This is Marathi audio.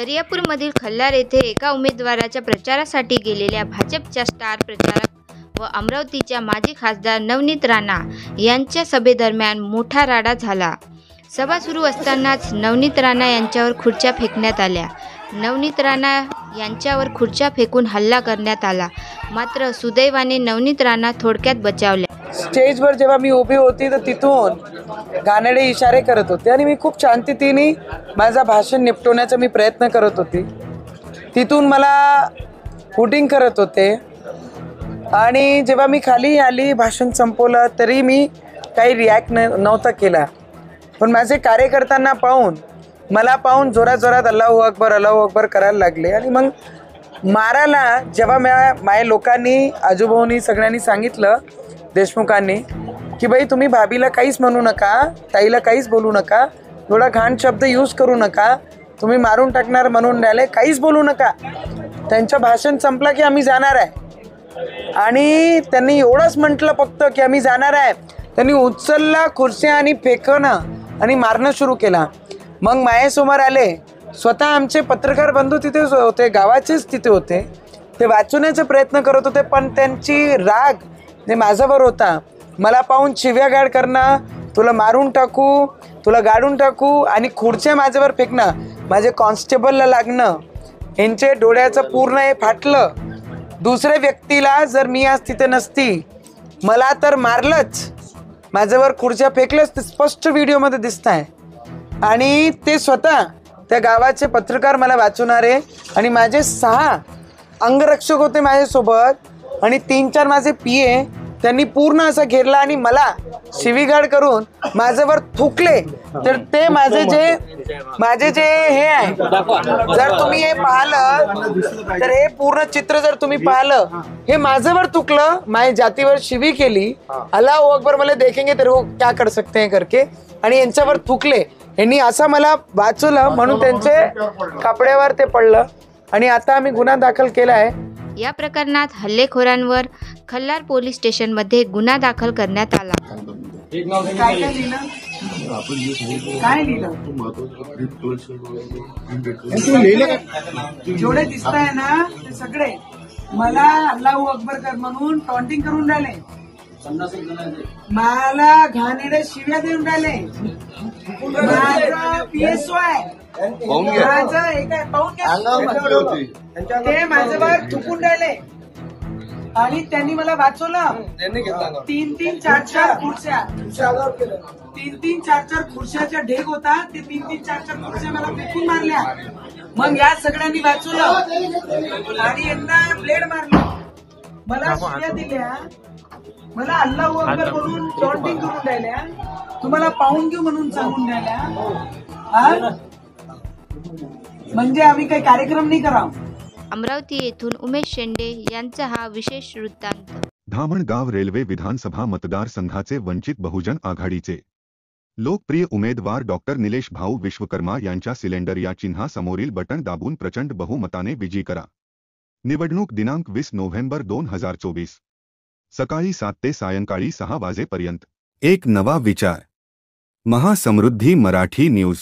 दर्यापूरमधील खल्लार येथे एका उमेदवाराच्या प्रचारासाठी गेलेल्या भाजपच्या स्टार प्रचारक व अमरावतीच्या माजी खासदार नवनीत राणा यांच्या सभेदरम्यान मोठा राडा झाला। सभा सुरू असतानाच नवनीत राणा यांच्यावर खुर्च्या फेकण्यात आल्या। नवनीत राणा यांच्यावर खुर्च्या फेकून हल्ला करण्यात आला, मात्र सुदैवाने नवनीत राणा थोडक्यात बचावल्या। स्टेजवर जेव्हा मी उभी होती तर तिथून घाणेरडे इशारे करत होते आणि मी खूप शांततेने माझा भाषण निपटवण्याचा मी प्रयत्न करत होती। तिथून मला हुटिंग करत होते आणि जेव्हा मी खाली आली भाषण संपवलं तरी मी काही रिॲक्ट नव्हता केला। पण माझे कार्यकर्त्यांना पाहून मला पाहून जोरात अल्लाहू अकबर करायला लागले आणि मग मारायला जेव्हा माझ्या लोकांनी आजूबाजूनी सगळ्यांनी सांगितलं देशमुखांनी की भाई तुम्ही भाभीला काहीच म्हणू नका, ताईला काहीच बोलू नका, थोडा घाण शब्द यूज करू नका, तुम्ही मारून टाकणार म्हणून राहिले, काहीच बोलू नका। त्यांचं भाषण संपलं की आम्ही जाणार आहे आणि त्यांनी एवढंच म्हटलं फक्त की आम्ही जाणार आहे। त्यांनी उचलला खुर्च्या आणि फेकणं आणि मारणं सुरू केला। मग माझ्यासमोर आले, स्वतः आमचे पत्रकार बंधू तिथे होते, गावाचेच तिथे होते, ते वाचवण्याचा प्रयत्न करत होते, पण त्यांची राग जे माझ्यावर होता, मला पाहून शिव्यागाळ करणं, तुला मारून टाकू, तुला गाडून टाकू आणि खुर्च्या माझ्यावर फेकणं, माझे कॉन्स्टेबलला लागणं, यांचे डोळ्याचं पूर्ण हे फाटलं। दुसऱ्या व्यक्तीला जर मी आज तिथे नसती मला तर मारलंच, माझ्यावर खुर्च्या फेकलंच, ते स्पष्ट व्हिडिओमध्ये दिसत आहे। आणि ते स्वतः त्या गावाचे पत्रकार मला वाचवणारे आणि माझे 6 अंगरक्षक होते माझ्यासोबत आणि 3-4 माझे PA, त्यांनी पूर्ण असं घेरला आणि मला शिवीगाळ करून माझ्यावर थुकले। तर ते माझे जे हे आहे, जर तुम्ही हे पाहिलं तर हे पूर्ण चित्र जर तुम्ही पाहिलं, हे माझ्यावर थुकलं, माझ्या जातीवर शिवी केली, अल्लाहू अकबर मला देखेंगे तर वो क्या कर सकते हैं करके, आणि यांच्यावर थुकले। यांनी असं मला वाचवलं म्हणून त्यांचे कपड्यावर ते पडलं आणि आता आम्ही गुन्हा दाखल केला आहे। या प्रकरणात हल्लेखोरांवर खल्लार पोलीस स्टेशनमध्ये गुन्हा दाखल करण्यात आला। काय लिहिलं जेवढे दिसत आहे ना ते सगळे मला अल्लाहू अकबर कर म्हणून टॉन्टिंग करून राहिले, मला घाणेरडे शिव्या देऊन राहिले, माझं PSO आहे, माझं एक आहे पाहून घ्या, ते माझ्यावर थुकून राहिले आणि त्यांनी मला वाचवलं। 3-3, 4-4 खुर्च्या, 3-3, 4-4 खुर्च्याचा ढेग होता, ते 3-3, 4-4 खुर्च्या मला फेकून मारल्या। मग या सगळ्यांनी वाचवलं आणि यांना ब्लेड मारलं, मला शिव्या दिल्या, मला अल्लाहू अकबर म्हणून टॉन्टिंग करून राहिल्या, तुम्हाला पाहून घेऊ म्हणून सांगून राहिल्या। म्हणजे आम्ही काही कार्यक्रम नाही करावं। अमरावती येथून उमेश शेंडे यांचा हा विशेष वृत्तांत। धामणगाव रेल्वे विधानसभा मतदारसंघाचे वंचित बहुजन आघाडीचे लोकप्रिय उमेदवार डॉक्टर निलेश भाऊ विश्वकर्मा यांच्या सिलेंडर या चिन्हासमोरील बटन दाबून प्रचंड बहुमताने विजयी करा। निवडणूक दिनांक 20 नोव्हेंबर 2024, सकाळी 7 ते सायंकाळी 6 वाजेपर्यंत। एक नवा विचार, महासमृद्धी मराठी न्यूज।